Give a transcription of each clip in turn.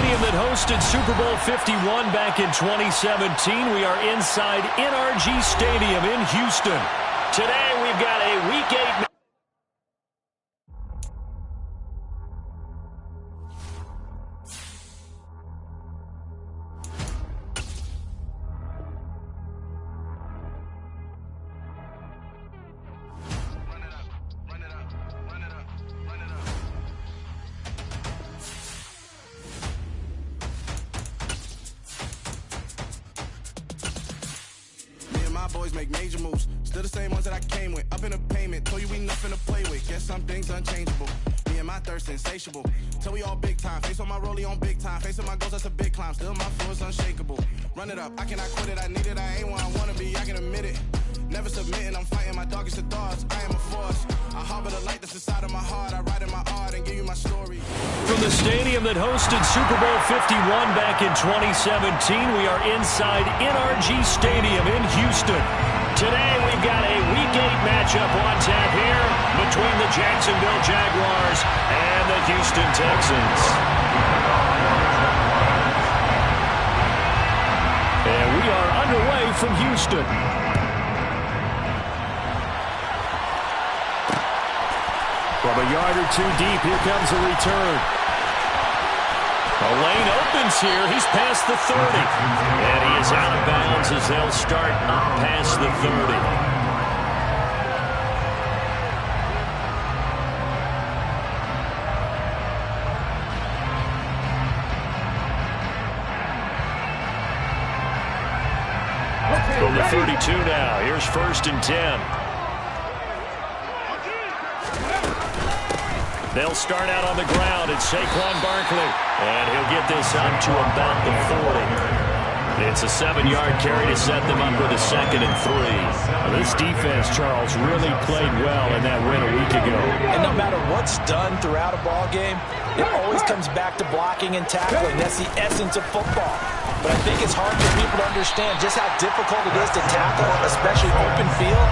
stadium that hosted Super Bowl 51 back in 2017. We are inside NRG Stadium in Houston. Today we've got a Week 8 boys make major moves. Still the same ones that I came with. Up in a payment. Told you we nothing to play with. Guess some things unchangeable. Me and my thirst insatiable. Till we all big time. Face on my rollie on big time. Facing my goals, that's a big climb. Still my flow is unshakable. Run it up. I cannot quit it. I need it. I ain't where I wanna be. I can admit it. Never submitting. I'm fighting my darkest of thoughts. I am a force. I harbor the light that's inside of my heart. I write in my art and give you my story. From the stadium that hosted Super Bowl 51 back in 2017, we are inside NRG Stadium in Houston. Today we've got a Week 8 matchup on tap here between the Jacksonville Jaguars and the Houston Texans. And we are underway from Houston. From a yard or two deep, here comes a return. The lane opens here. He's past the 30. And he is out of bounds as they'll start up past the 30. From the 32 now. Here's 1st and 10. They'll start out on the ground. It's Saquon Barkley. And he'll get this up to about the 40. It's a 7-yard carry to set them up with a 2nd and 3. Well, this defense, Charles, really played well in that win a week ago. And no matter what's done throughout a ball game, it always comes back to blocking and tackling. That's the essence of football. But I think it's hard for people to understand just how difficult it is to tackle, especially open field.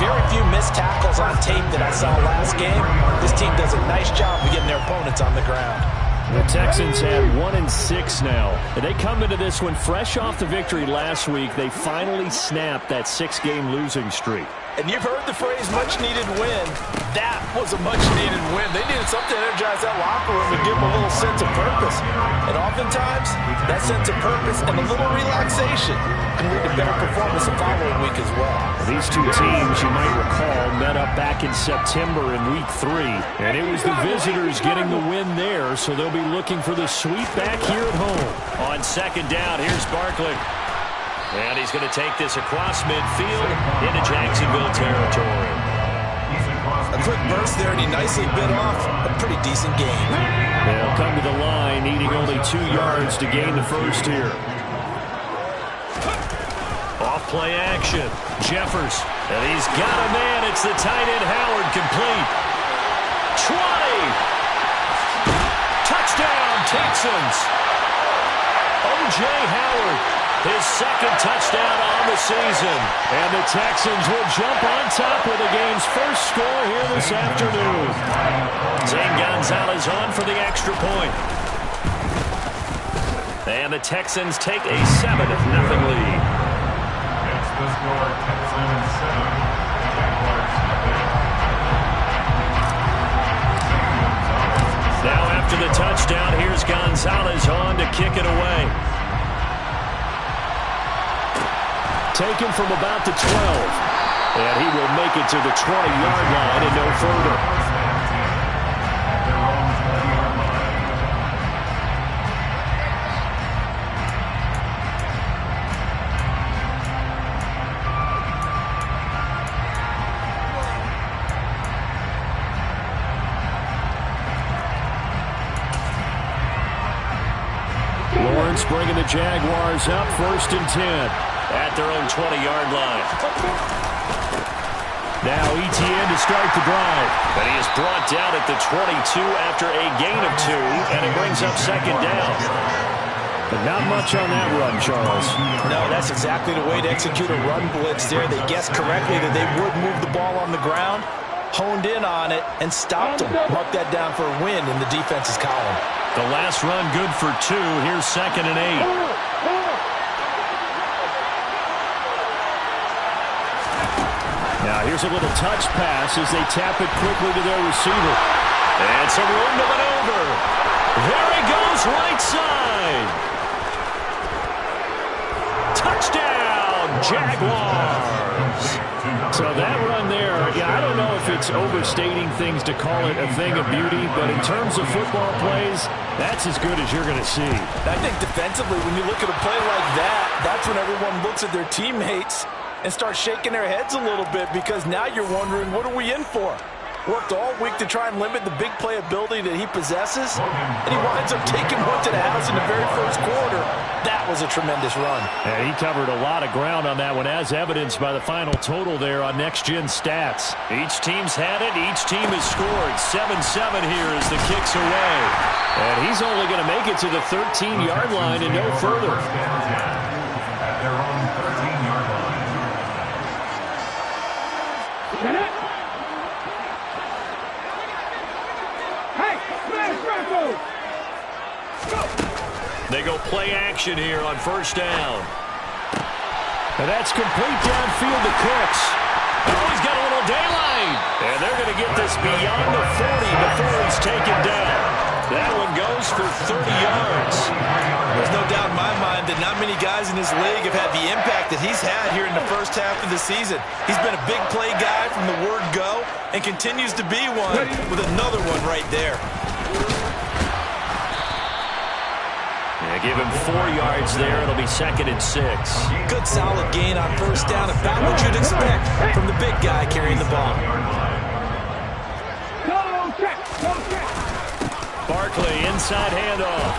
Very few missed tackles on tape that I saw last game. This team does a nice job of getting their opponents on the ground. The Texans had 1-6 now. And they come into this one fresh off the victory last week. They finally snapped that 6-game losing streak. And you've heard the phrase much-needed win. That was a much-needed win. They needed something to energize that locker room and give them a little sense of purpose. And oftentimes, that sense of purpose and a little relaxation can lead to better performance the following week as well. These two teams, you might recall, met up back in September in Week 3. And it was the visitors getting the win there, so they'll be looking for the sweep back here at home. On 2nd down, here's Barkley. And he's going to take this across midfield into Jacksonville territory. A quick burst there, and he nicely bit off a pretty decent gain. They'll come to the line, needing only 2 yards to gain the first here. Off-play action. Jeffers. And he's got a man. It's the tight end, Howard, complete. 20. Touchdown, Texans. O.J. Howard. His 2nd touchdown on the season. And the Texans will jump on top with the game's first score here this afternoon. Zane Gonzalez on for the extra point. And the Texans take a 7-0 lead. Now after the touchdown, here's Gonzalez on to kick it away. Taken from about the 12. And he will make it to the 20-yard line and no further. Lawrence bringing the Jaguars up 1st and 10. At their own 20-yard line. Now ETN to start the drive. But he is brought down at the 22 after a gain of 2, and it brings up 2nd down. But not much on that run, Charles. No, that's exactly the way to execute a run blitz there. They guessed correctly that they would move the ball on the ground, honed in on it, and stopped them. Mark that down for a win in the defense's column. The last run good for 2. Here's 2nd and 8. Now here's a little touch pass as they tap it quickly to their receiver. And some room to maneuver. There he goes, right side. Touchdown, Jaguars. So that run there, I don't know if it's overstating things to call it a thing of beauty, but in terms of football plays, that's as good as you're going to see. I think defensively, when you look at a play like that, that's when everyone looks at their teammates and starts shaking their heads a little bit, because now you're wondering, what are we in for? Worked all week to try and limit the big playability that he possesses, and he winds up taking one to the house in the very first quarter. That was a tremendous run. And he covered a lot of ground on that one, as evidenced by the final total there on Next Gen Stats. Each team's had it. Each team has scored. 7-7 here as the kick's away. And he's only going to make it to the 13-yard line and no further. Their own 13-yard line. They go play action here on first down. And that's complete downfield to Cooks. Oh, he's got a little daylight. And they're going to get this beyond the 40 before he's taken down. That one goes for 30 yards. There's no doubt in my mind that not many guys in this league have had the impact that he's had here in the first half of the season. He's been a big play guy from the word go and continues to be one with another one right there. Yeah, give him 4 yards there. It'll be 2nd and 6. Good solid gain on first down, about what you'd expect from the big guy carrying the ball. Barkley, inside handoff.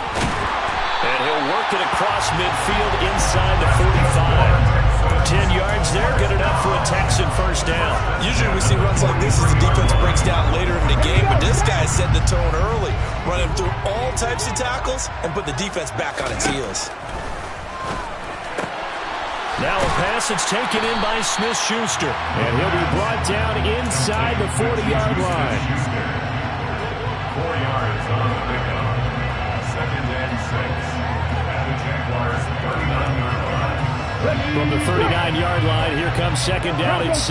And he'll work it across midfield inside the 45. 10 yards there, good enough for a Texan first down. Usually we see runs like this as the defense breaks down later in the game, but this guy set the tone early, running through all types of tackles and put the defense back on its heels. Now a pass that's taken in by Smith-Schuster, and he'll be brought down inside the 40-yard line. 4 yards on the pickup. 2nd and 6. At the Jaguars' 39-yard line. From the 39-yard line, here comes 2nd down and 6.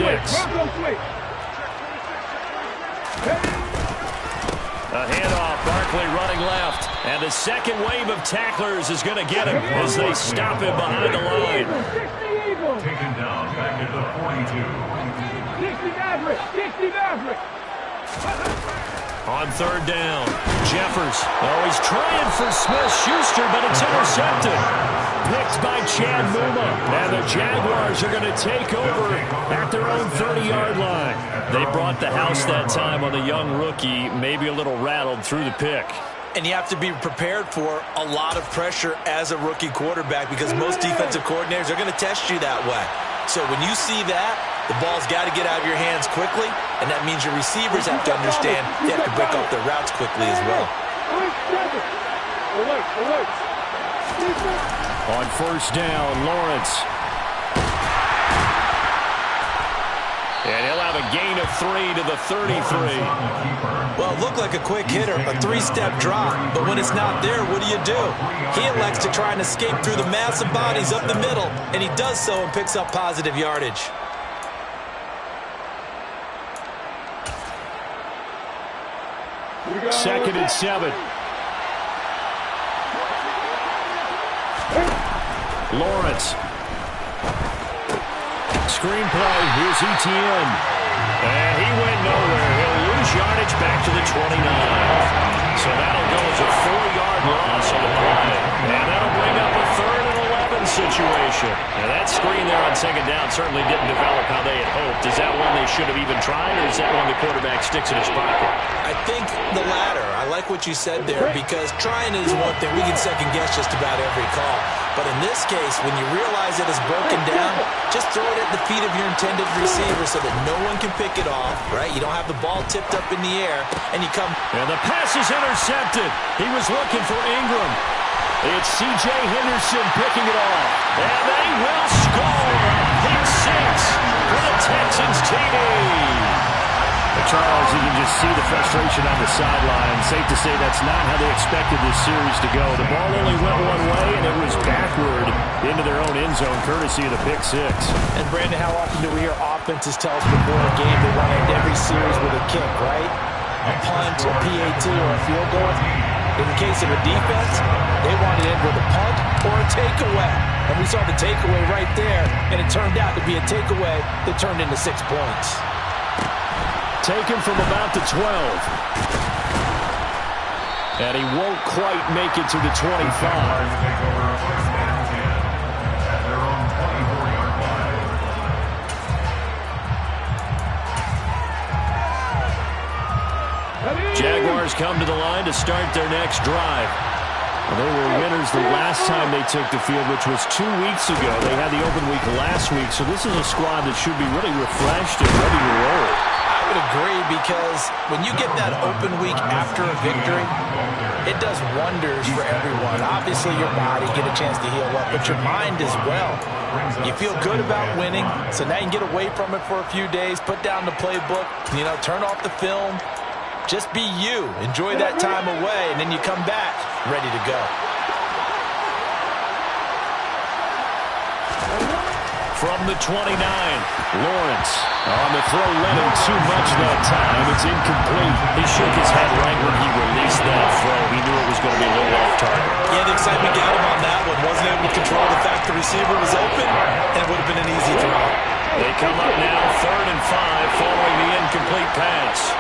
A handoff, Barkley running left. And the second wave of tacklers is going to get him as they stop him behind the line. Taken down back at the 42. On 3rd down, Jeffers. Oh, he's trying for Smith-Schuster, but it's intercepted. Picked by Chad Muma. And the Jaguars are going to take over at their own 30-yard line. They brought the house that time on the young rookie, maybe a little rattled through the pick. And you have to be prepared for a lot of pressure as a rookie quarterback, because most defensive coordinators are going to test you that way. So when you see that, the ball's got to get out of your hands quickly, and that means your receivers have to understand they have to break up their routes quickly as well. On first down, Lawrence. And he'll have a gain of 3 to the 33. Well, it looked like a quick hitter, a 3-step drop, but when it's not there, what do? He elects to try and escape through the massive bodies up the middle, and he does so and picks up positive yardage. Second and 7. Lawrence. Screenplay, here's ETN. And he went nowhere. He'll lose yardage back to the 29. So that'll go as a 4-yard loss on the play. And that'll bring up a 3rd and 11 situation. Now that screen there on 2nd down certainly didn't develop how they had hoped. Is that one they should have even tried, or is that one the quarterback sticks in his pocket? I think the latter. I like what you said there, because trying is one thing. We can second guess just about every call. But in this case, when you realize it is broken down, just throw it at the feet of your intended receiver so that no one can pick it off, right? You don't have the ball tipped up in the air, and you come. And the pass is intercepted. He was looking for Ingram. It's C.J. Henderson picking it off. And they will score. Pick 6 for the Texans TD. Charles, you can just see the frustration on the sideline. Safe to say that's not how they expected this series to go. The ball only went one way, and it was backward into their own end zone, courtesy of the pick six. And, Brandon, how often do we hear offenses tell us before a game they want to end every series with a kick, right? A punt, a PAT, or a field goal. In the case of a defense, they want to end with a punt or a takeaway. And we saw the takeaway right there, and it turned out to be a takeaway that turned into 6 points. Taken from about the 12. And he won't quite make it to the 25. Take over first and 10 at their own 24-yard line. Jaguars come to the line to start their next drive. Well, they were winners the last time they took the field, which was 2 weeks ago. They had the open week last week, so this is a squad that should be really refreshed and ready to roll. I would agree, because when you get that open week after a victory, it does wonders for everyone. Obviously, your body get a chance to heal up, but your mind as well. You feel good about winning, so now you can get away from it for a few days, put down the playbook, turn off the film. Just be you. Enjoy that time away, and then you come back ready to go. From the 29, Lawrence on the throw, led him too much that time. It's incomplete. He shook his head right when he released that throw. He knew it was going to be a little off target. Yeah, the excitement got him on that one. Wasn't able to control the fact the receiver was open, and it would have been an easy throw. They come up now 3rd and 5 following the incomplete pass.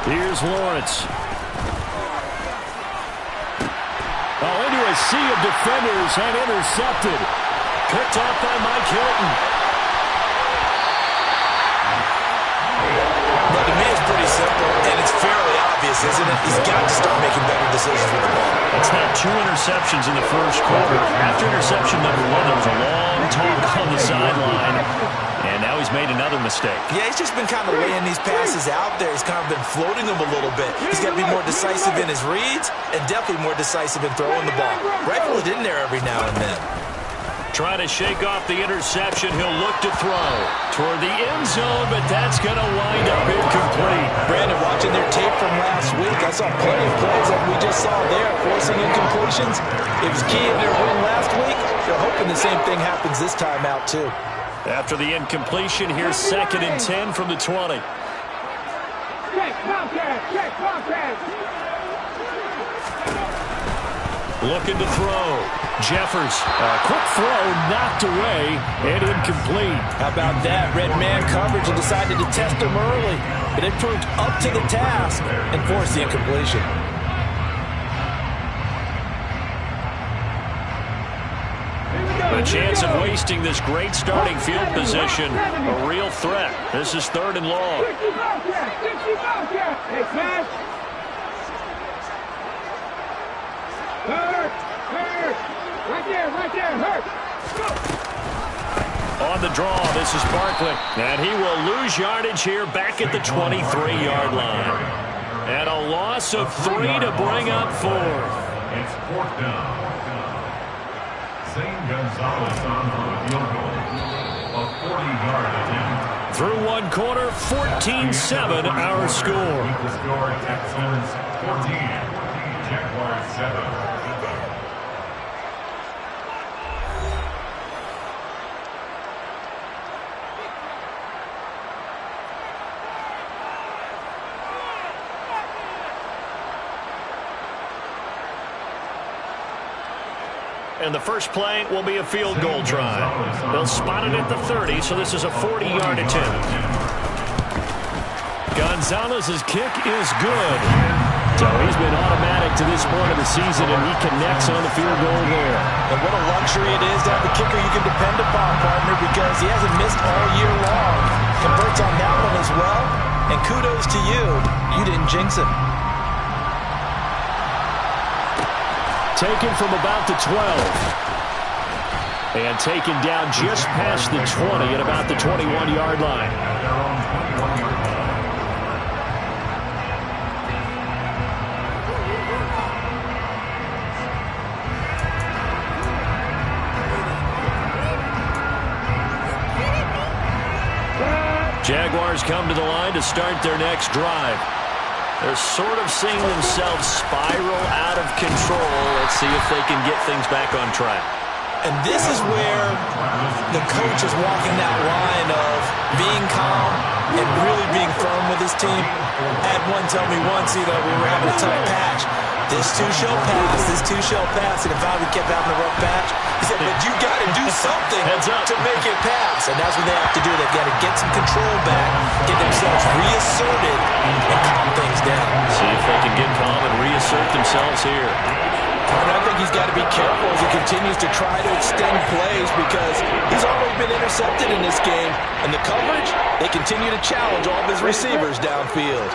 Here's Lawrence. Into a sea of defenders and intercepted. Picked off by Mike Hilton. Well, to me, it's pretty simple, and it's fairly obvious, isn't it? He's got to start making better decisions with the ball. It's not 2 interceptions in the first quarter. After interception number 1, there was a long talk on the sideline, and now he's made another mistake. Yeah, he's just been kind of laying these passes out there. He's kind of been floating them a little bit. He's got to be more decisive in his reads and definitely more decisive in throwing the ball. Rifle it in there every now and then. Trying to shake off the interception. He'll look to throw toward the end zone, but that's going to wind up incomplete. Brandon, watching their tape from last week, I saw plenty of plays like we just saw there, forcing incompletions. It was key in their win last week. They're hoping the same thing happens this time out, too. After the incompletion, here's 2nd and 10 from the 20. Looking to throw. Jeffers, a quick throw, knocked away, and incomplete. How about that? Red man coverage and decided to test him early. But it proved up to the task and forced the incompletion. A chance of wasting this great starting field position. A real threat. This is 3rd and long. On the draw, this is Barkley. And he will lose yardage here back at the 23-yard line. And a loss of 3 to bring up 4. It's 4th down. Zane Gonzalez on for the field goal. A 40-yard attempt. Through 1 quarter, 14-7 our score. The score, Texans 14, Jaguars 7. And the first play will be a field goal try. They'll spot it at the 30, so this is a 40-yard attempt. Gonzalez's kick is good. So he's been automatic to this point of the season, and he connects on the field goal there. And what a luxury it is to have a kicker you can depend upon, partner, because he hasn't missed all year long. Converts on that one as well. And kudos to you. You didn't jinx him. Taken from about the 12. And taken down just past the 20 at about the 21-yard line. come to the line to start their next drive. They're sort of seeing themselves spiral out of control. Let's see if they can get things back on track. And this is where the coach is walking that line of being calm and really being firm with his team. I had one tell me once, we were having a tough patch. This two shall pass, and if I kept having a rough patch, he said, but you got to do something to make it pass. And that's what they have to do. They've got to get some control back, get themselves reasserted, and calm things down. See if they can get calm and reassert themselves here. And I think he's got to be careful as he continues to try to extend plays because he's already been intercepted in this game. And the coverage, they continue to challenge all of his receivers downfield.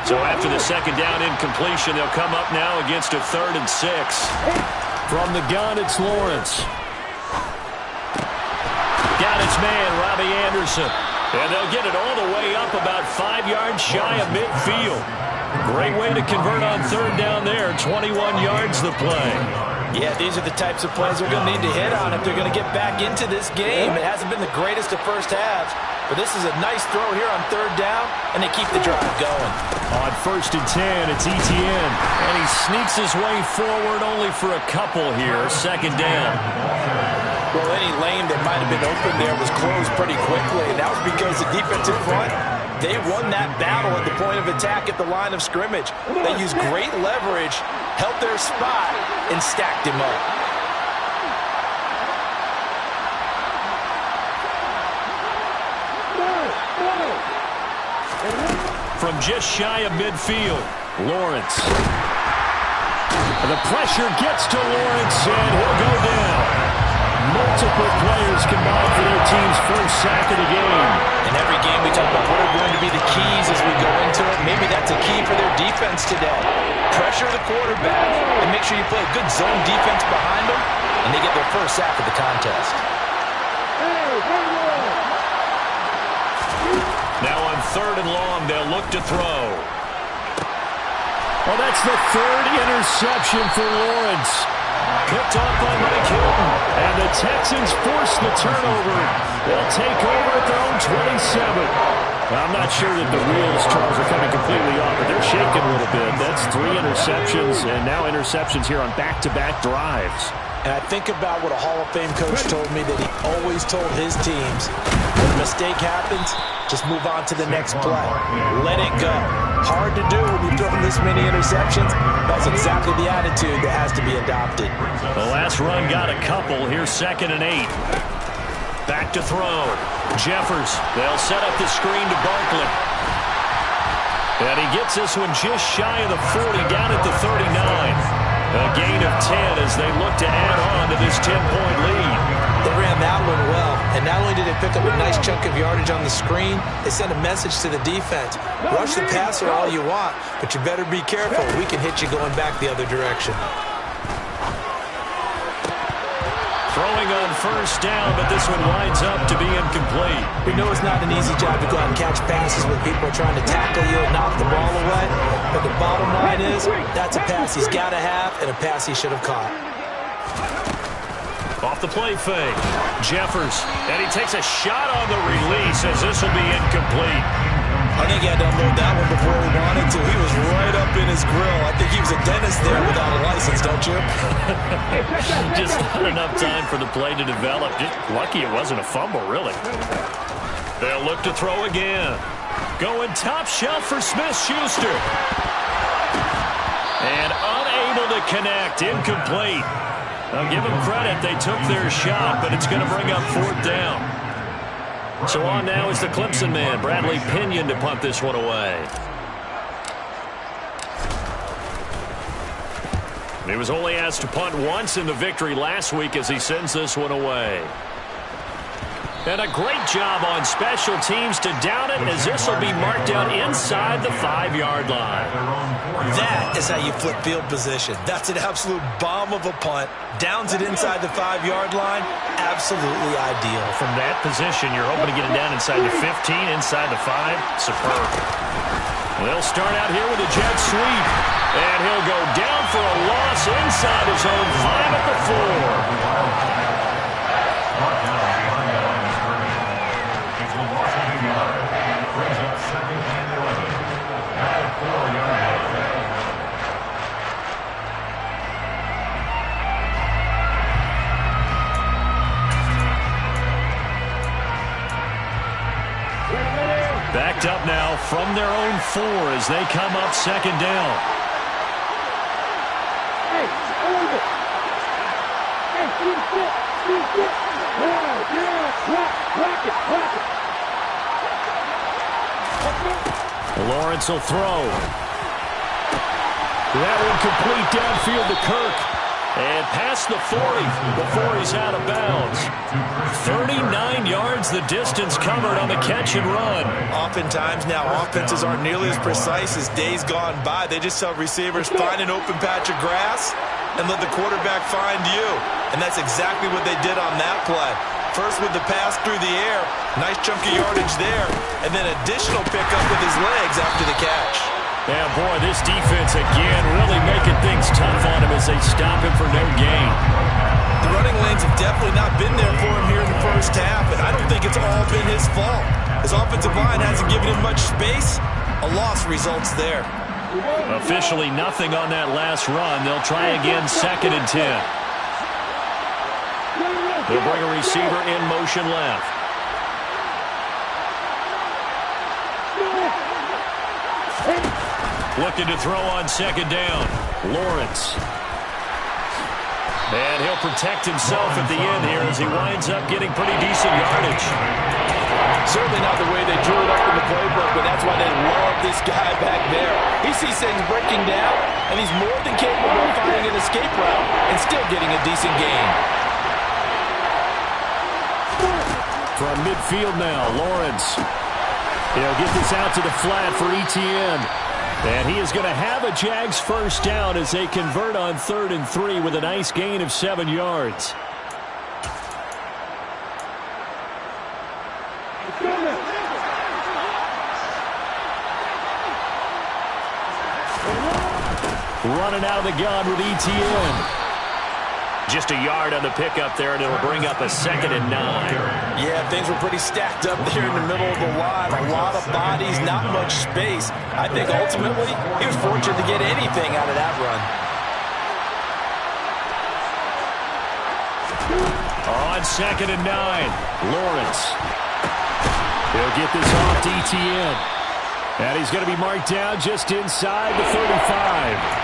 So after the second down incompletion, they'll come up now against a 3rd and 6. From the gun, it's Lawrence. Got its man, Robbie Anderson. And they'll get it all the way up about 5 yards shy of midfield. Great way to convert on 3rd down there. 21 yards the play. Yeah, these are the types of plays they're going to need to hit on if they're going to get back into this game. It hasn't been the greatest of first halves, but this is a nice throw here on 3rd down, and they keep the drive going. On 1st and 10, it's Etienne, and he sneaks his way forward only for a couple here. 2nd down. Well, any lane that might have been open there was closed pretty quickly, and that was because the defensive front, they won that battle at the point of attack at the line of scrimmage. They used great leverage, held their spot, and stacked him up. From just shy of midfield, Lawrence. The pressure gets to Lawrence, and he'll go down. Multiple players combined for their team's first sack of the game. In every game we talk about what are going to be the keys as we go into it. Maybe that's a key for their defense today. Pressure the quarterback and make sure you play a good zone defense behind them, and they get their first sack of the contest. Now on 3rd and long, they'll look to throw. Well, that's the 3rd interception for Lawrence. Picked off by Mike Hilton. And the Texans force the turnover. They'll take over at their own 27. I'm not sure that the wheels, Charles, are coming completely off, but they're shaking a little bit. That's 3 interceptions, and now interceptions here on back-to-back drives. And I think about what a Hall of Fame coach told me that he always told his teams, when a mistake happens, just move on to the next play. Let it go. Hard to do when you've thrown this many interceptions. That's exactly the attitude that has to be adopted. The last run got a couple. Here's 2nd and 8. Back to throw. Jeffers. They'll set up the screen to Barkley. And he gets this one just shy of the 40, down at the 39. A gain of 10 as they look to add on to this 10-point lead. They ran that one well, and not only did they pick up a nice chunk of yardage on the screen, they sent a message to the defense. Rush the passer all you want, but you better be careful. We can hit you going back the other direction. Throwing on 1st down, but this one winds up to be incomplete. We know it's not an easy job to go out and catch passes when people are trying to tackle you and knock the ball away, but the bottom line is that's a pass he's got to have and a pass he should have caught. Off the play fake, Jeffers, and he takes a shot on the release as this will be incomplete. I think he had to unload that one before he wanted to. He was right up in his grill. I think he was a dentist there without a license, don't you? Just not enough time for the play to develop. Just lucky it wasn't a fumble, really. They'll look to throw again. Going top shelf for Smith-Schuster. And unable to connect. Incomplete. I'll give them credit. They took their shot, but it's going to bring up 4th down. So on now is the Clemson man, Bradley Pinion, to punt this one away. He was only asked to punt once in the victory last week as he sends this one away. And a great job on special teams to down it as this will be marked down inside the 5-yard line. That is how you flip field position. That's an absolute bomb of a punt. Downs it inside the 5-yard line. Absolutely ideal. From that position, you're hoping to get it down inside the 15, inside the 5. Superb. They'll start out here with a jet sweep. And he'll go down for a loss inside his own 5 at the 4. from their own 4 as they come up second down. Lawrence will throw. That one complete downfield to Kirk. And past the 40 before he's out of bounds. 39 yards the distance covered on the catch and run. Oftentimes now offenses aren't nearly as precise as days gone by. They just tell receivers, find an open patch of grass and let the quarterback find you. And that's exactly what they did on that play. First with the pass through the air, nice chunk of yardage there, and then additional pickup with his legs after the catch. Yeah, boy, this defense again really making things tough on him as they stop him for no gain. The running lanes have definitely not been there for him here in the first half, and I don't think it's all been his fault. His offensive line hasn't given him much space. A loss results there. Officially nothing on that last run. They'll try again, 2nd and 10. They'll bring a receiver in motion left. Looking to throw on 2nd down. Lawrence. And he'll protect himself at the end here as he winds up getting pretty decent yardage. Certainly not the way they drew it up in the playbook, but that's why they love this guy back there. He sees things breaking down, and he's more than capable of finding an escape route and still getting a decent gain. From midfield now, Lawrence. He'll get this out to the flat for ETN. And he is going to have a Jags first down as they convert on 3rd and 3 with a nice gain of 7 yards. Running out of the gun with ETN. Just a yard on the pickup there, and it'll bring up a 2nd and 9. Yeah, things were pretty stacked up there in the middle of the line. A lot of bodies, not much space. I think ultimately he was fortunate to get anything out of that run. On 2nd and 9, Lawrence. He'll get this off to ETN. And he's going to be marked down just inside the 35.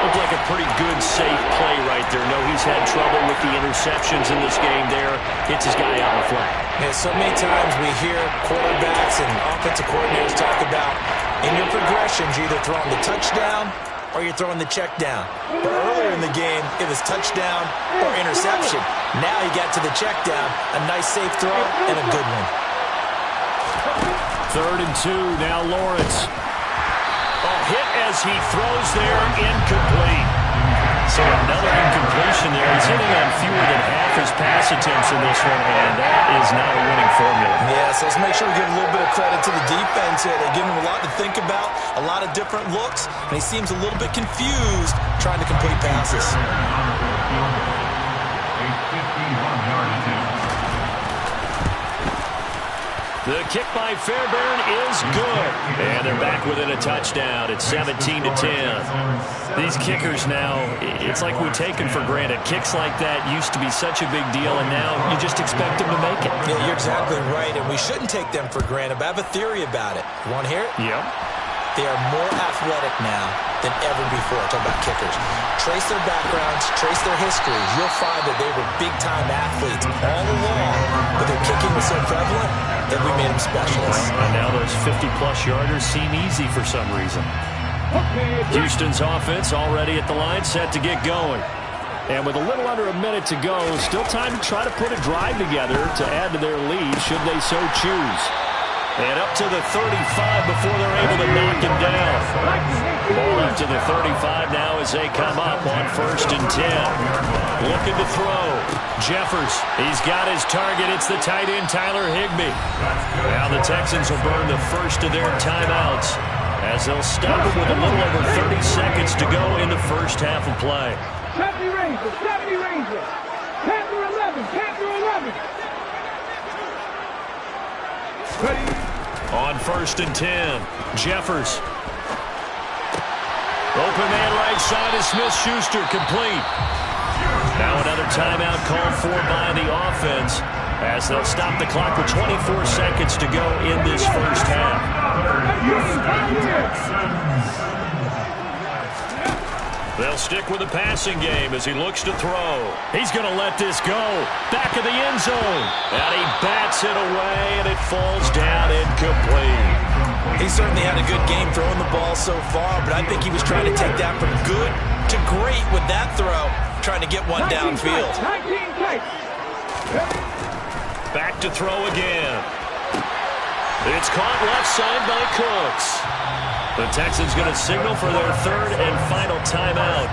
Looked like a pretty good, safe play right there. No, he's had trouble with the interceptions in this game there. Hits his guy out in the flat. Yeah, so many times we hear quarterbacks and offensive coordinators talk about in your progressions, you're either throwing the touchdown or you're throwing the check down. But earlier in the game, it was touchdown or interception. Now he got to the check down. A nice, safe throw and a good one. 3rd and 2, now Lawrence. Hit as he throws there, incomplete. So another incompletion there. He's hitting on fewer than half his pass attempts in this one, and that is not a winning formula. Yeah, so let's make sure we give a little bit of credit to the defense here. They give him a lot to think about, a lot of different looks, and he seems a little bit confused trying to complete passes. The kick by Fairbairn is good. And they're back within a touchdown. It's 17-10. These kickers now, it's like we take them for granted. Kicks like that used to be such a big deal, and now you just expect them to make it. Yeah, you're exactly right, and we shouldn't take them for granted. But I have a theory about it. You want to hear it? Yep. They are more athletic now than ever before. Talk about kickers. Trace their backgrounds, trace their histories. You'll find that they were big-time athletes all along, but their kicking was so prevalent that we made them specialists. And now those 50-plus yarders seem easy for some reason. Houston's offense already at the line, set to get going. And with a little under a minute to go, still time to try to put a drive together to add to their lead should they so choose. And up to the 35 before they're able to knock him down. Ball up to the 35 now as they come up on 1st and 10. Looking to throw. Jeffers, he's got his target. It's the tight end, Tyler Higbee. Now the Texans will burn the first of their timeouts as they'll stop it with a little over 30 seconds to go in the first half of play. 70 Rangers. Panther 11, Panther 11. Ready. On 1st and 10, Jeffers. Open man right side is Smith-Schuster, complete. Now another timeout called for by the offense as they'll stop the clock with 24 seconds to go in this first half. They'll stick with the passing game as he looks to throw. He's going to let this go. Back of the end zone. And he bats it away, and it falls down incomplete. He certainly had a good game throwing the ball so far, but I think he was trying to take that from good to great with that throw, trying to get one downfield. Back to throw again. It's caught left side by Cooks. The Texans going to signal for their third and final timeout.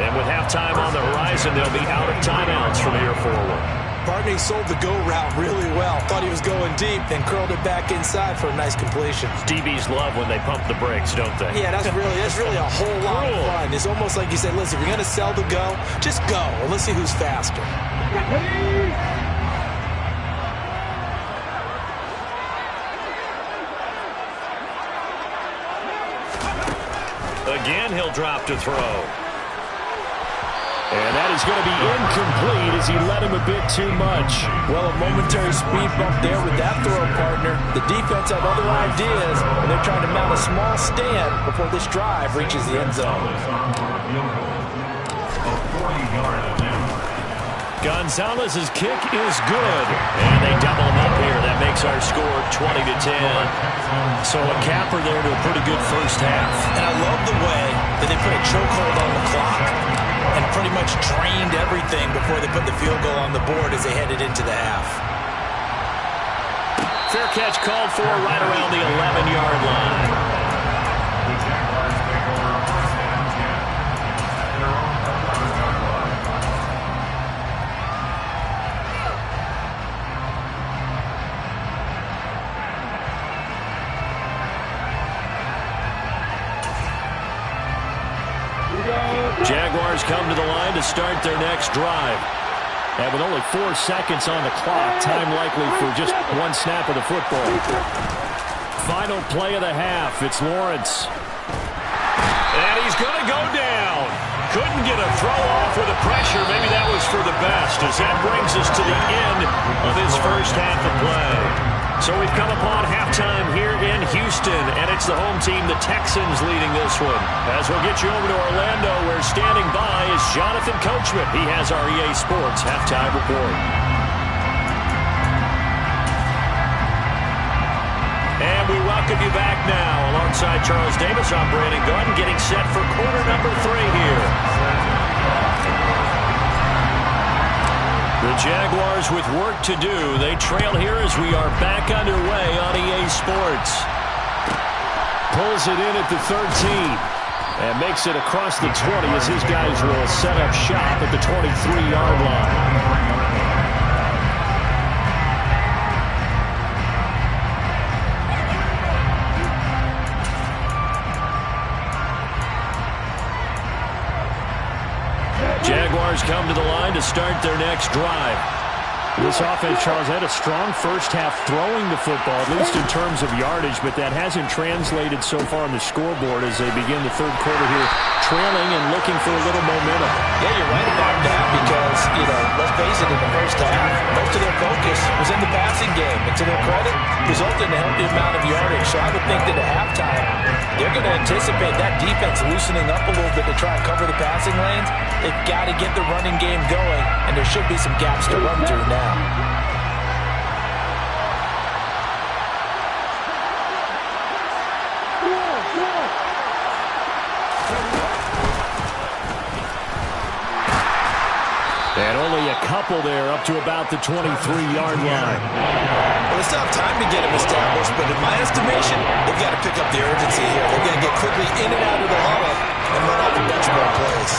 And with halftime on the horizon, they'll be out of timeouts from here forward. Barney sold the go route really well. Thought he was going deep, then curled it back inside for a nice completion. DBs love when they pump the brakes, don't they? Yeah, that's really a whole lot of fun. It's almost like you say, listen, if you're going to sell the go, just go. And let's see who's faster. Again, he'll drop to throw. And that is going to be incomplete as he led him a bit too much. Well, a momentary speed bump there with that throw, partner. The defense have other ideas, and they're trying to mount a small stand before this drive reaches the end zone. Gonzalez's kick is good, and they double him up here. That makes our score 20-10. So a capper there to a pretty good first half. And I love the way that they put a chokehold on the clock and pretty much drained everything before they put the field goal on the board as they headed into the half. Fair catch called for right around the 11-yard line. The Jaguars take over first and 10 at their own 11-yard line. Jaguars come to the line to start their next drive. And with only 4 seconds on the clock, time likely for just one snap of the football. Final play of the half. It's Lawrence. And he's going to go down. Couldn't get a throw off with the pressure. Maybe that was for the best, as that brings us to the end of his first half of play. So we've come upon halftime here in Houston, and it's the home team, the Texans, leading this one. As we'll get you over to Orlando, where standing by is Jonathan Coachman. He has our EA Sports halftime report. And we welcome you back now. Alongside Charles Davis, I'm Brandon Gordon, getting set for quarter number 3 here. The Jaguars with work to do. They trail here as we are back underway on EA Sports. Pulls it in at the 13 and makes it across the 20 as his guys will set up shop at the 23-yard line. Jaguars come to the line to start their next drive. This offense, Charles, had a strong first half throwing the football, at least in terms of yardage, but that hasn't translated so far on the scoreboard as they begin the third quarter here, trailing and looking for a little momentum. Yeah, you're right about that because, let's face it, in the first half, most of their focus was in the passing game. And to their credit, resulted in a healthy amount of yardage. So I would think that at halftime, they're going to anticipate that defense loosening up a little bit to try and cover the passing lanes. They've got to get the running game going, and there should be some gaps to run through now. And only a couple there up to about the 23-yard line. Well, they still have time to get them established, but in my estimation, they've got to pick up the urgency here. They've got to get quickly in and out of the huddle and run off a bunch more plays.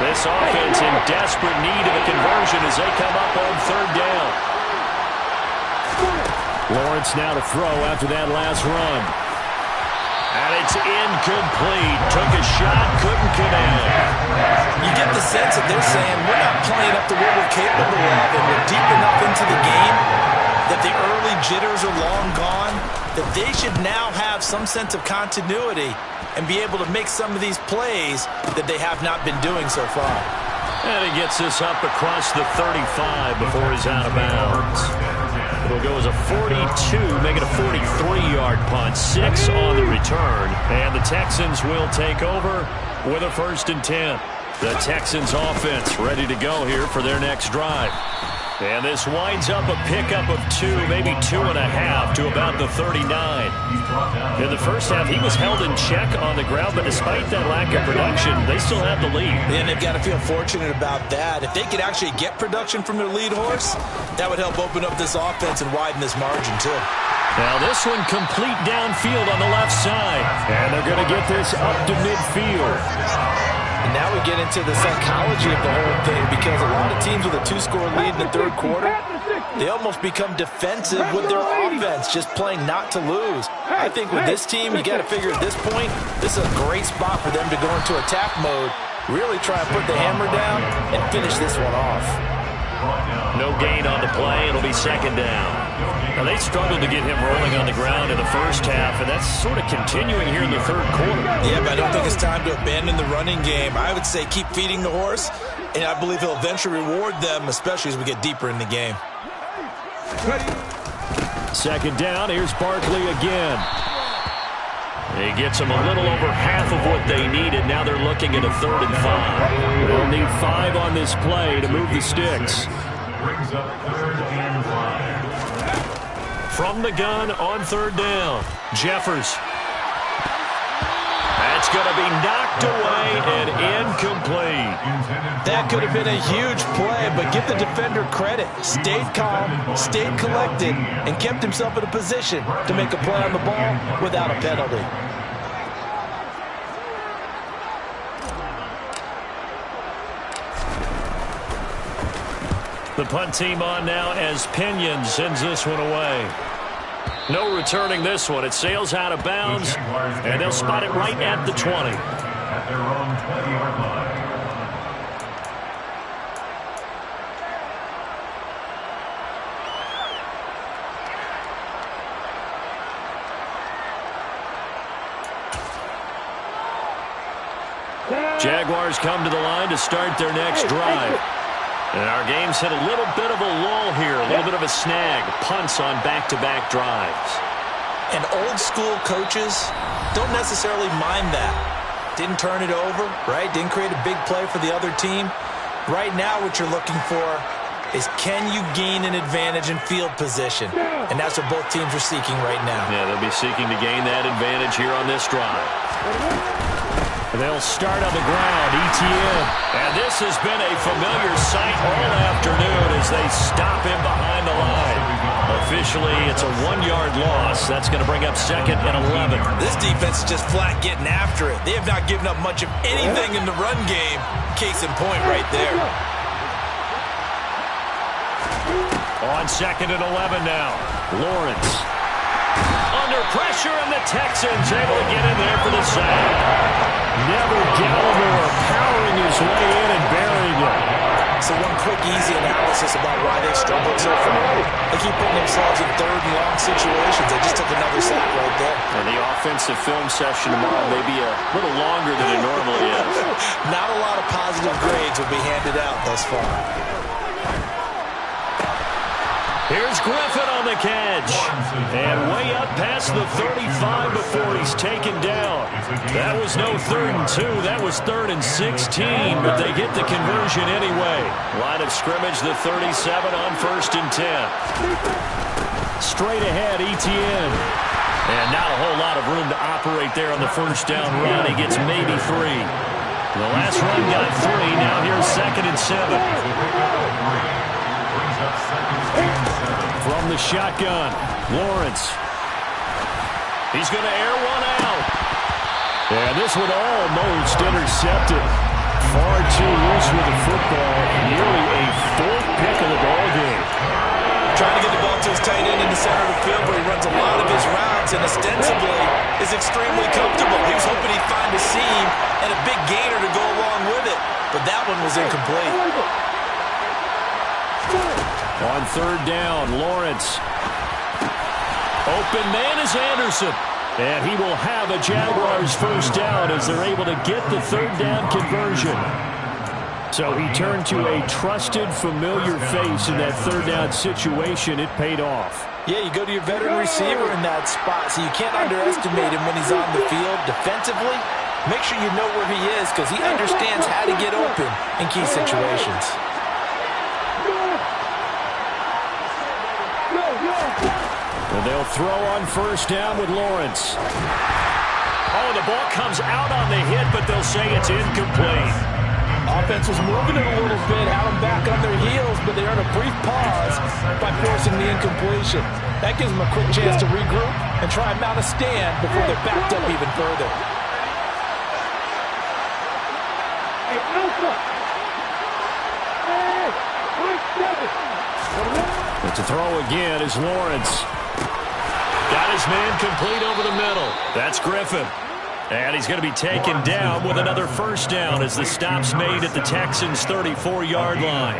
This offense in desperate need of a conversion as they come up on third down. Lawrence now to throw after that last run. And it's incomplete. Took a shot, couldn't connect. You get the sense that they're saying, we're not playing up to what we're capable of, and we're deep enough into the game that the early jitters are long gone, that they should now have some sense of continuity and be able to make some of these plays that they have not been doing so far. And he gets this up across the 35 before he's out of bounds. It'll go as a 42, make it a 43-yard punt. 6 on the return. And the Texans will take over with a 1st and 10. The Texans offense ready to go here for their next drive. And this winds up a pickup of 2, maybe 2.5 to about the 39. In the first half, he was held in check on the ground, but despite that lack of production, they still have the lead. And they've got to feel fortunate about that. If they could actually get production from their lead horse, that would help open up this offense and widen this margin, too. Now this one complete downfield on the left side. And they're going to get this up to midfield. And now we get into the psychology of the whole thing, because a lot of teams with a 2-score lead in the third quarter, they almost become defensive with their offense, just playing not to lose. I think with this team, you got to figure at this point, this is a great spot for them to go into attack mode, really try and put the hammer down and finish this one off. No gain on the play. It'll be 2nd down. Now, they struggled to get him rolling on the ground in the first half, and that's sort of continuing here in the third quarter. Yeah, but I don't think it's time to abandon the running game. I would say keep feeding the horse, and I believe he'll eventually reward them, especially as we get deeper in the game. 2nd down. Here's Barkley again. He gets them a little over half of what they needed. Now they're looking at a 3rd and 5. They'll need 5 on this play to move the sticks. Brings up 3rd and 5. From the gun on 3rd down, Jeffers. That's going to be knocked away and incomplete. That could have been a huge play, but give the defender credit. Stayed calm, stayed collected, and kept himself in a position to make a play on the ball without a penalty. The punt team on now as Pinion sends this one away. No returning this one. It sails out of bounds, and they'll spot it right at the 20. At their own 20-yard line. Jaguars come to the line to start their next drive. And our game's hit a little bit of a lull here, a little bit of a snag. Punts on back-to-back drives. And old-school coaches don't necessarily mind that. Didn't turn it over, right? Didn't create a big play for the other team. Right now what you're looking for is, can you gain an advantage in field position? And that's what both teams are seeking right now. Yeah, they'll be seeking to gain that advantage here on this drive. They'll start on the ground, ETN. And this has been a familiar sight all afternoon as they stop him behind the line. Officially, it's a 1-yard loss. That's going to bring up 2nd and 11. This defense is just flat getting after it. They have not given up much of anything in the run game. Case in point right there. On 2nd and 11 now, Lawrence. Under pressure, and the Texans able to get in there for the sack. Never Gallimore powering his way in and burying it. So one quick, easy analysis about why they've struggled so far. They keep putting themselves in 3rd and long situations. They just took another sack right there. And the offensive film session tomorrow may be a little longer than it normally is. Not a lot of positive grades will be handed out thus far. Here's Griffin on the catch. And way up past the 35 before he's taken down. That was no 3rd and 2. That was 3rd and 16. But they get the conversion anyway. Line of scrimmage, the 37 on 1st and 10. Straight ahead, ETN. And not a whole lot of room to operate there on the 1st down run. He gets maybe 3. The last run got 3. Now here's 2nd and 7. From the shotgun, Lawrence. He's going to air one out. And this one almost intercepted. Far too loose with the football. Nearly a 4th pick of the ball game. Trying to get the ball to his tight end in the center of the field where he runs a lot of his routes and ostensibly is extremely comfortable. He was hoping he'd find a seam and a big gainer to go along with it. But that one was incomplete. On 3rd down, Lawrence. Open man is Anderson. And he will have a Jaguars 1st down as they're able to get the 3rd down conversion. So he turned to a trusted, familiar face in that third down situation. It paid off. Yeah, you go to your veteran receiver in that spot, so you can't underestimate him when he's on the field. Defensively, make sure you know where he is because he understands how to get open in key situations. And they'll throw on first down with Lawrence. Oh, the ball comes out on the hit, but they'll say it's incomplete. Offense was moving it a little bit, had them back on their heels, but they earned a brief pause by forcing the incompletion. That gives them a quick chance to regroup and try and mount a stand before they're backed up even further. But to throw again is Lawrence. Got his man complete over the middle. That's Griffin. And he's going to be taken down with another first down as the stop's made at the Texans' 34-yard line.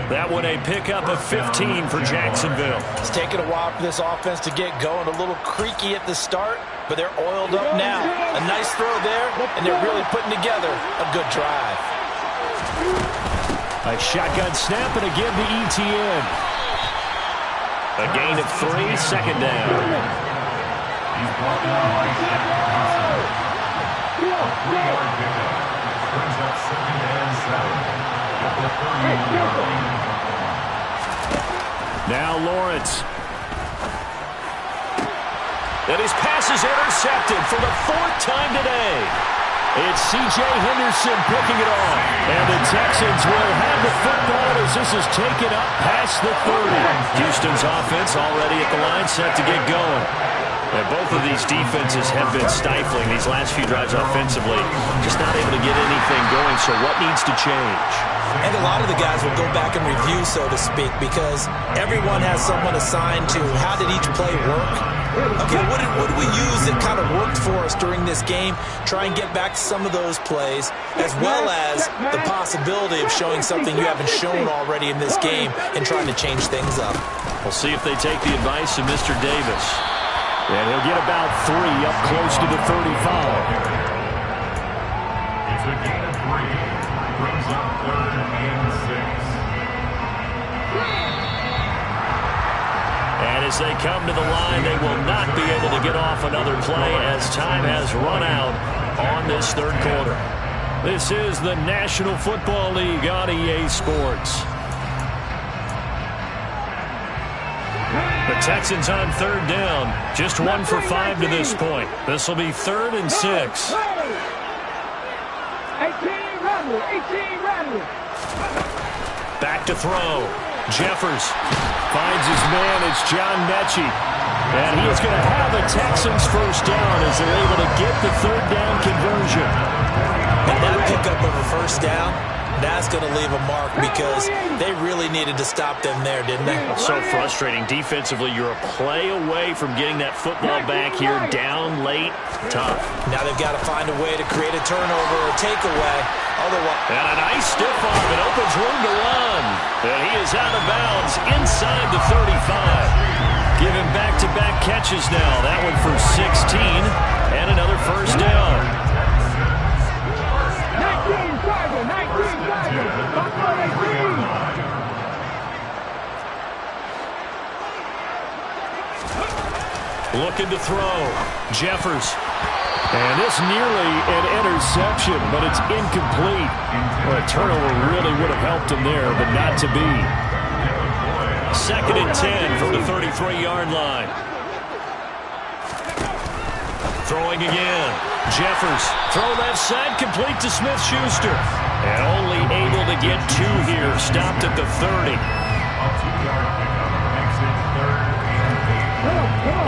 That one a pickup of 15 for Jacksonville. It's taken a while for this offense to get going. A little creaky at the start, but they're oiled up now. A nice throw there, and they're really putting together a good drive. A shotgun snap and again to ETN. A gain of 3, second down. He's brought down by Jack. A 3-yard pickup. Brings up second and 7. At the 31-yard line. Now Lawrence. And his pass is intercepted for the 4th time today. It's C.J. Henderson picking it off. And the Texans will have the football as this is taken up past the 30. Houston's offense already at the line, set to get going. And both of these defenses have been stifling these last few drives offensively. Just not able to get anything going, so what needs to change? And a lot of the guys will go back and review, so to speak, because everyone has someone assigned to how did each play work. Okay, what did we use that kind of worked for us during this game? Try and get back to some of those plays, as well as the possibility of showing something you haven't shown already in this game and trying to change things up. We'll see if they take the advice of Mr. Davis. And he'll get about 3 up close to the 35. It's a gain of 3. Brings up 3rd and 6. And as they come to the line, they will not be able to get off another play as time has run out on this 3rd quarter. This is the National Football League on EA Sports. The Texans on 3rd down, just 1 for 5 to this point. This will be 3rd and 6. 18 Rattler. Back to throw. Jeffers finds his man. It's John Mechie. And he is going to have the Texans first down as they're able to get the 3rd down conversion. And that pickup of a first down, that's going to leave a mark because they really needed to stop them there, didn't they? So frustrating. Defensively, you're a play away from getting that football back here down late. Tough. Now they've got to find a way to create a turnover or takeaway. Otherwise, and a nice stiff arm. It opens room to run. And he is out of bounds inside the 35. Give him back-to-back catches now. That one for 16 and another first down. 19 Tiger. Looking to throw. Jeffers. And this nearly an interception, but it's incomplete. Well, a turnover really would have helped him there, but not to be. 2nd and 10 from the 33-yard line. Throwing again. Jeffers. Throw left side, complete to Smith-Schuster. And only able to get 2 here. Stopped at the 30.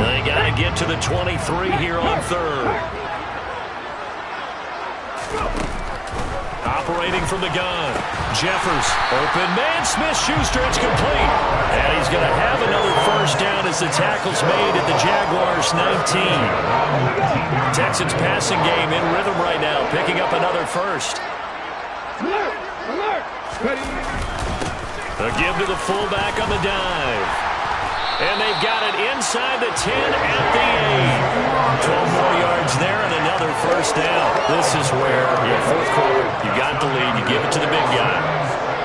They got to get to the 23 here on 3rd. Operating from the gun. Jeffers. Open man. Smith-Schuster. It's complete. And he's going to have another first down as the tackle's made at the Jaguars 19. Texans passing game in rhythm right now. Picking up another first. A give to the fullback on the dive. And they've got it inside the 10 at the 8. 12 more yards there and another first down. This is where, fourth quarter, you got the lead, you give it to the big guy.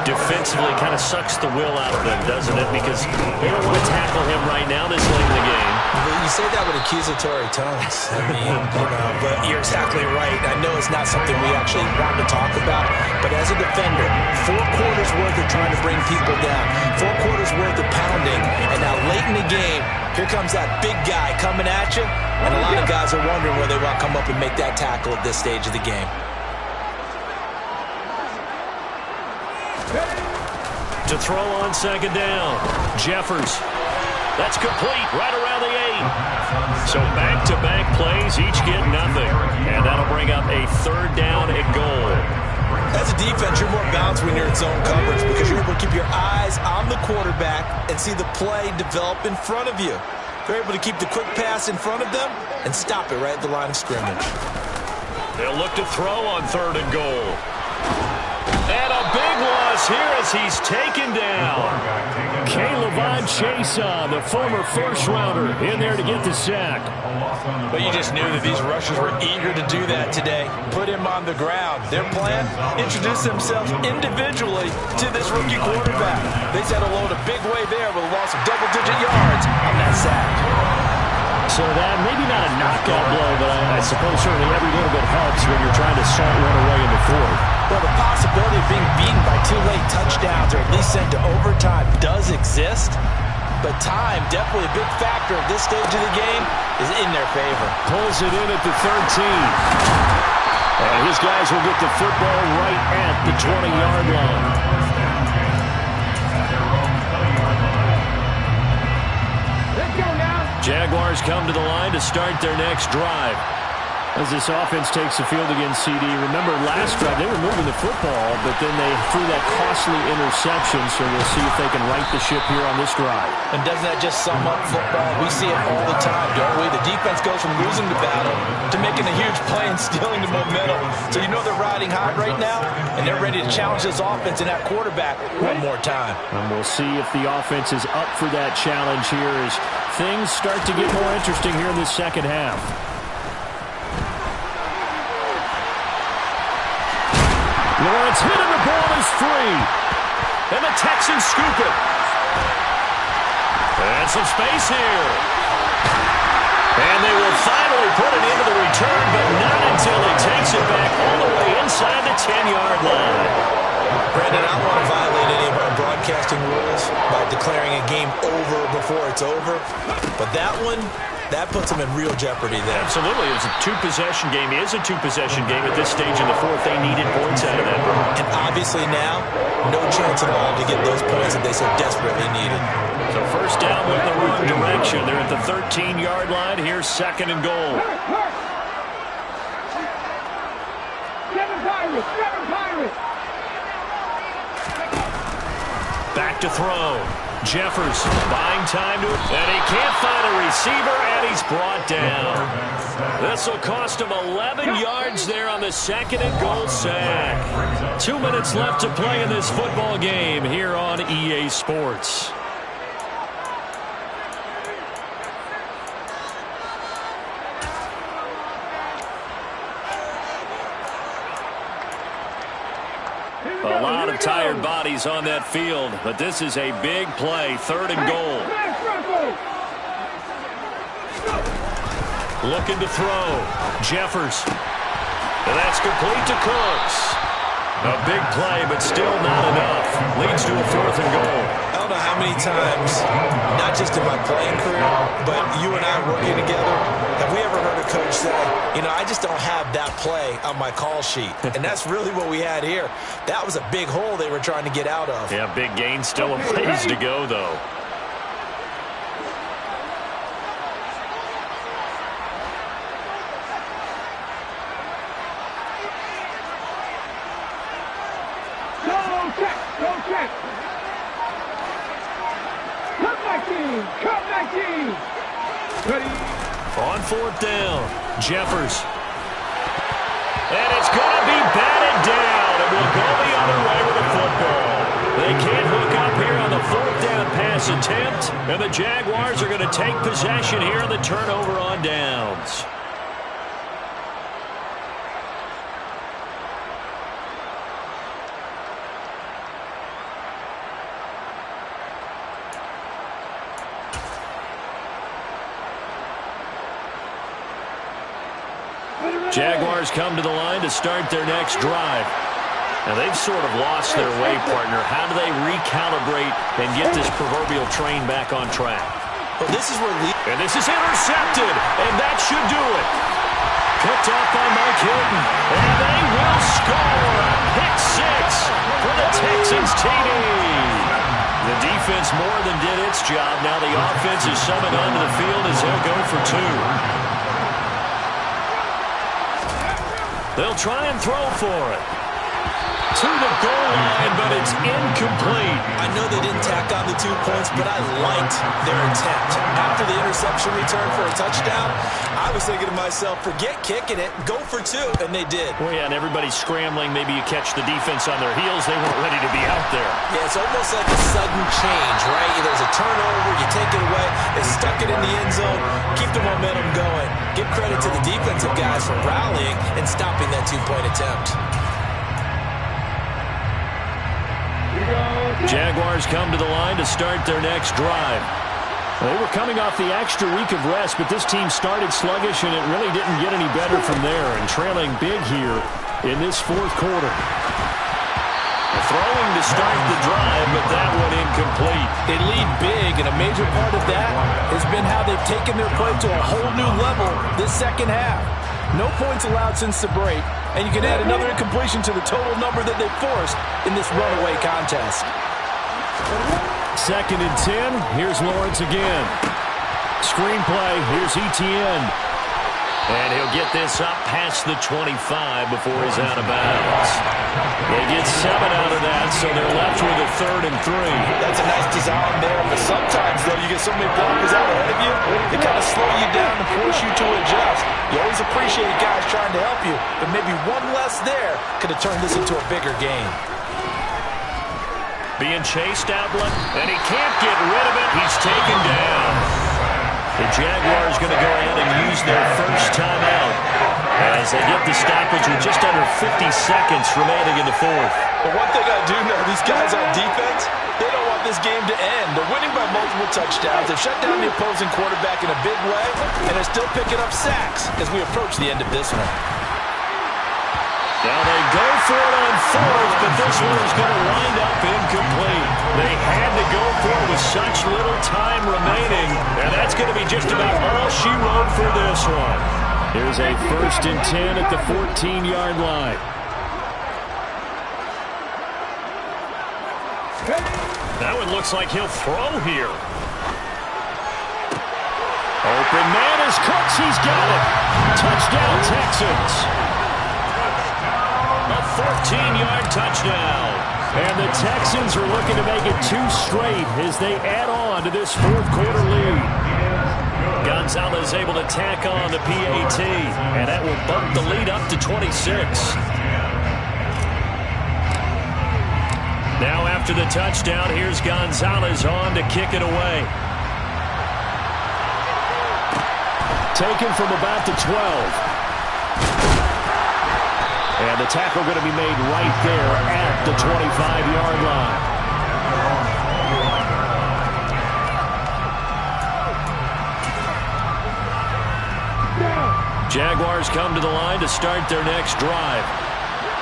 Defensively kind of sucks the will out of them, doesn't it? Because they don't want to tackle him right now this late in the game. But you say that with accusatory tones. I mean, but you're exactly right. I know it's not something we actually want to talk about, but as a defender, 4 quarters worth of trying to bring people down, 4 quarters worth of pounding, and now late in the game, here comes that big guy coming at you, and a lot of guys are wondering whether they want to come up and make that tackle at this stage of the game. To throw on second down, Jeffers. That's complete right around the 8. So back-to-back plays, each get nothing. And that'll bring up a 3rd down and goal. As a defense, you're more balanced when you're in zone coverage because you're able to keep your eyes on the quarterback and see the play develop in front of you. They're able to keep the quick pass in front of them and stop it right at the line of scrimmage. They'll look to throw on 3rd and goal. And a big loss here as he's taken down. Caleb Chason, the former first-rounder, in there to get the sack. But you just knew that these rushers were eager to do that today. Put him on the ground. Their plan, introduce themselves individually to this rookie quarterback. They set a load a big way there with a loss of double-digit yards on that sack. So that, maybe not a knockout blow, but I suppose certainly every little bit helps when you're trying to salt one away in the 4th. Well, the possibility of being beaten by 2 late touchdowns or at least sent to overtime does exist, but time, definitely a big factor at this stage of the game, is in their favor. Pulls it in at the 13. And his guys will get the football right at the 20-yard line. Let's go now. Jaguars come to the line to start their next drive. As this offense takes the field against CD, remember last drive they were moving the football, but then they threw that costly interception, so we'll see if they can right the ship here on this drive. And doesn't that just sum up football? We see it all the time, don't we? The defense goes from losing the battle to making a huge play and stealing the momentum. So you know they're riding high right now, and they're ready to challenge this offense and that quarterback one more time. And we'll see if the offense is up for that challenge here as things start to get more interesting here in this second half. Lawrence hit and the ball is free. And the Texans scoop it. And some space here. And they will finally put it into the return, but not until he takes it back all the way inside the 10-yard line. Brandon, I don't want to violate any of our broadcasting rules by declaring a game over before it's over, but that one, that puts them in real jeopardy there. Absolutely. It was a 2-possession game. It is a 2-possession game at this stage in the 4th. They needed points out of that. And obviously now, no chance at all to get those points that they so desperately needed. So first down went in the wrong direction. They're at the 13-yard line. Here's 2nd and goal. Seven Pirates. Back to throw. Jeffers buying time to it, and he can't find a receiver, and he's brought down. This will cost him 11 yards there on the 2nd and goal sack. 2 minutes left to play in this football game here on EA Sports. A lot of tired bodies on that field, but this is a big play, 3rd and goal. Looking to throw. Jeffers. And that's complete to Crumz. A big play, but still not enough. Leads to a 4th and goal. I don't know how many times, not just in my playing career, but you and I working together, have we ever heard a coach say, you know, I just don't have that play on my call sheet. And that's really what we had here. That was a big hole they were trying to get out of. Yeah, big gain, still a ways to go, though. On 4th down, Jeffers. And it's going to be batted down, and we'll go the other way with the football. They can't hook up here on the 4th down pass attempt. And the Jaguars are going to take possession here on the turnover on downs. Jaguars come to the line to start their next drive. Now, they've sort of lost their way, partner. How do they recalibrate and get this proverbial train back on track? Well, this is where and this is intercepted, and that should do it. Picked up by Mike Hilton, and they will score a pick six for the Texans TD. The defense more than did its job. Now the offense is summoned onto the field as they'll go for two. They'll try and throw for it. To the goal line, but it's incomplete. I know they didn't tack on the 2 points, but I liked their attempt. After the interception return for a touchdown, I was thinking to myself, forget kicking it, go for two, and they did. Well, yeah, and everybody's scrambling. Maybe you catch the defense on their heels. They weren't ready to be out there. Yeah, it's almost like a sudden change, right? There's a turnover, you take it away, they stuck it in the end zone, keep the momentum going. Give credit to the defensive guys for rallying and stopping that 2-point attempt. Jaguars come to the line to start their next drive. They were coming off the extra week of rest, but this team started sluggish, and it really didn't get any better from there, and trailing big here in this fourth quarter. Throwing to start the drive, but that one incomplete. They lead big, and a major part of that has been how they've taken their play to a whole new level this second half. No points allowed since the break, and you can add another incompletion to the total number that they forced in this runaway contest. 2nd and 10. Here's Lawrence again. Screenplay. Here's Etienne. And he'll get this up past the 25 before he's out of bounds. They get 7 out of that, so they're left with a 3rd and 3. That's a nice design there, but sometimes, though, you get so many blockers out ahead of you, they kind of slow you down and force you to adjust. You always appreciate guys trying to help you, but maybe one less there could have turned this into a bigger game. Being chased out, and he can't get rid of it. He's taken down. The Jaguars going to go ahead and use their first timeout as they get the stoppage with just under 50 seconds remaining in the fourth. But one thing I do know, these guys on defense, they don't want this game to end. They're winning by multiple touchdowns. They've shut down the opposing quarterback in a big way, and they're still picking up sacks as we approach the end of this one. Now they go for it on 4th, but this one is going to wind up incomplete. They had to go for it with such little time remaining, and that's going to be just about all she wrote for this one. Here's a 1st and 10 at the 14-yard line. That one looks like he'll throw here. Open man is Crumz. He's got it. Touchdown, Texans. A 14-yard touchdown. And the Texans are looking to make it 2 straight as they add on to this fourth quarter lead. Gonzalez able to tack on the PAT, and that will bump the lead up to 26. Now after the touchdown, here's Gonzalez on to kick it away. Taken from about the 12. And the tackle going to be made right there at the 25-yard line. Jaguars come to the line to start their next drive.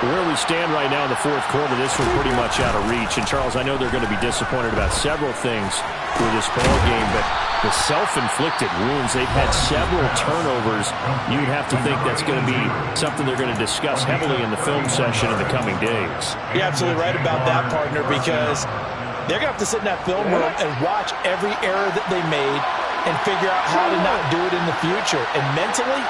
Where we stand right now in the fourth quarter, this one's pretty much out of reach. And, Charles, I know they're going to be disappointed about several things for this ball game, but the self-inflicted wounds, they've had several turnovers. You'd have to think that's going to be something they're going to discuss heavily in the film session in the coming days. You're absolutely right about that, partner, because they're going to have to sit in that film room and watch every error that they made and figure out how to not do it in the future. And mentally,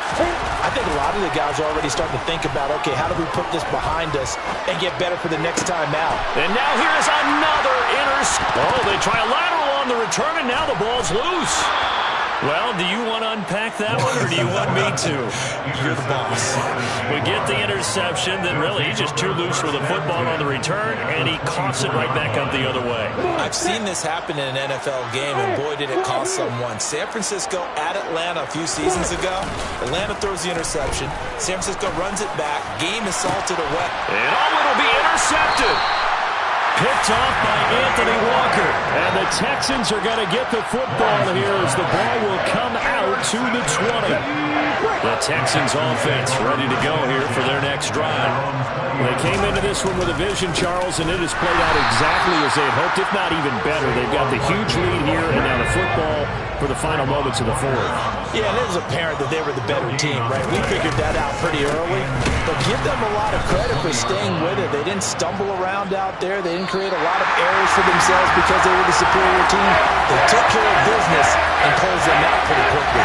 I think a lot of the guys are already starting to think about, okay, how do we put this behind us and get better for the next time out? And now here's another interception. Oh, they try a lateral on the return, and now the ball's loose. Well, do you want to unpack that one, or do you want me to? You're the boss. We get the interception, then really he's just too loose with the football on the return, and he coughs it right back up the other way. I've seen this happen in an NFL game, and boy, did it cost someone. San Francisco at Atlanta a few seasons ago. Atlanta throws the interception. San Francisco runs it back. Game is salted away. And it'll be intercepted. Picked off by Anthony Walker. And the Texans are going to get the football here as the ball will come out to the 20. The Texans offense ready to go here for their next drive. They came into this one with a vision, Charles, and it has played out exactly as they had hoped, if not even better. They've got the huge lead here and now the football for the final moments of the fourth. Yeah, and it was apparent that they were the better team, right? We figured that out pretty early. But give them a lot of credit for staying with it. They didn't stumble around out there. They didn't create a lot of errors for themselves because they were the superior team. They took care of business and closed them out pretty quickly.